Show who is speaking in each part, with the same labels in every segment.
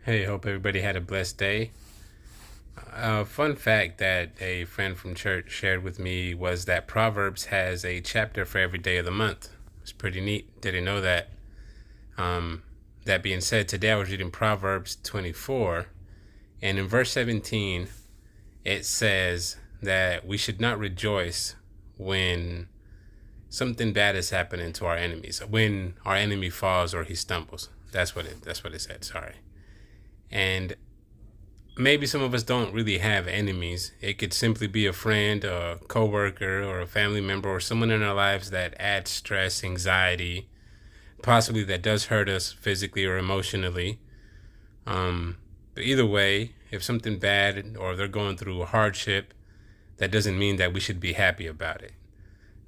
Speaker 1: Hey, hope everybody had a blessed day. A fun fact that a friend from church shared with me was that Proverbs has a chapter for every day of the month. It's pretty neat. Didn't know that. That being said, today I was reading Proverbs 24, and in verse 17, it says that we should not rejoice when something bad is happening to our enemies, when our enemy falls or he stumbles. That's what it said. Sorry. And maybe some of us don't really have enemies. It could simply be a friend, a coworker, or a family member, or someone in our lives that adds stress, anxiety, possibly that does hurt us physically or emotionally. But either way, if something bad or they're going through a hardship, that doesn't mean that we should be happy about it.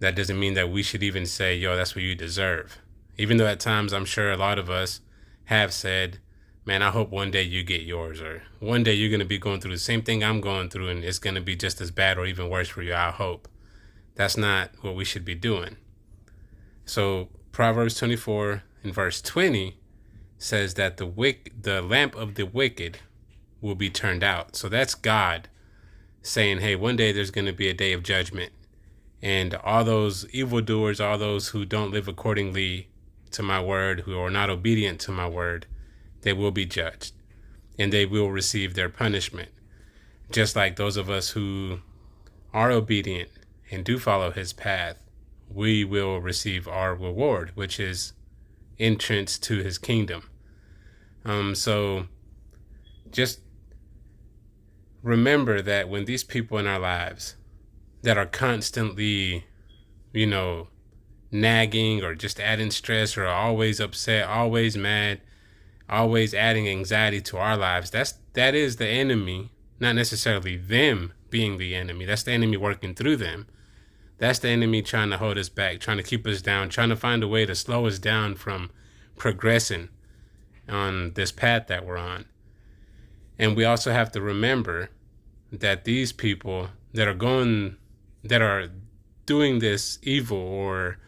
Speaker 1: That doesn't mean that we should even say, yo, that's what you deserve. Even though at times I'm sure a lot of us have said, man, I hope one day you get yours, or one day you're going to be going through the same thing I'm going through and it's going to be just as bad or even worse for you. I hope. That's not what we should be doing. So Proverbs 24 in verse 20 says that the lamp of the wicked will be turned out. So that's God saying, hey, one day there's going to be a day of judgment. And all those evildoers, all those who don't live accordingly to my word, who are not obedient to my word, they will be judged and they will receive their punishment. Just like those of us who are obedient and do follow his path, we will receive our reward, which is entrance to his kingdom. So just remember that when these people in our lives that are constantly, nagging or just adding stress or always upset, always mad, always adding anxiety to our lives, that is the enemy, not necessarily them being the enemy. That's the enemy working through them. That's the enemy trying to hold us back, trying to keep us down, trying to find a way to slow us down from progressing on this path that we're on. And we also have to remember that these people that are doing this evil or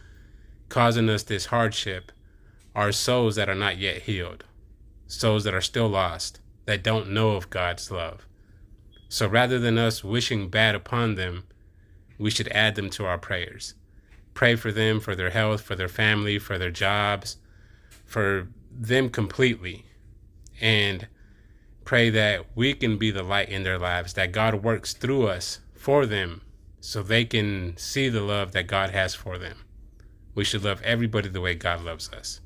Speaker 1: causing us this hardship are souls that are not yet healed, souls that are still lost, that don't know of God's love. So rather than us wishing bad upon them, we should add them to our prayers. Pray for them, for their health, for their family, for their jobs, for them completely. And pray that we can be the light in their lives, that God works through us for them so they can see the love that God has for them. We should love everybody the way God loves us.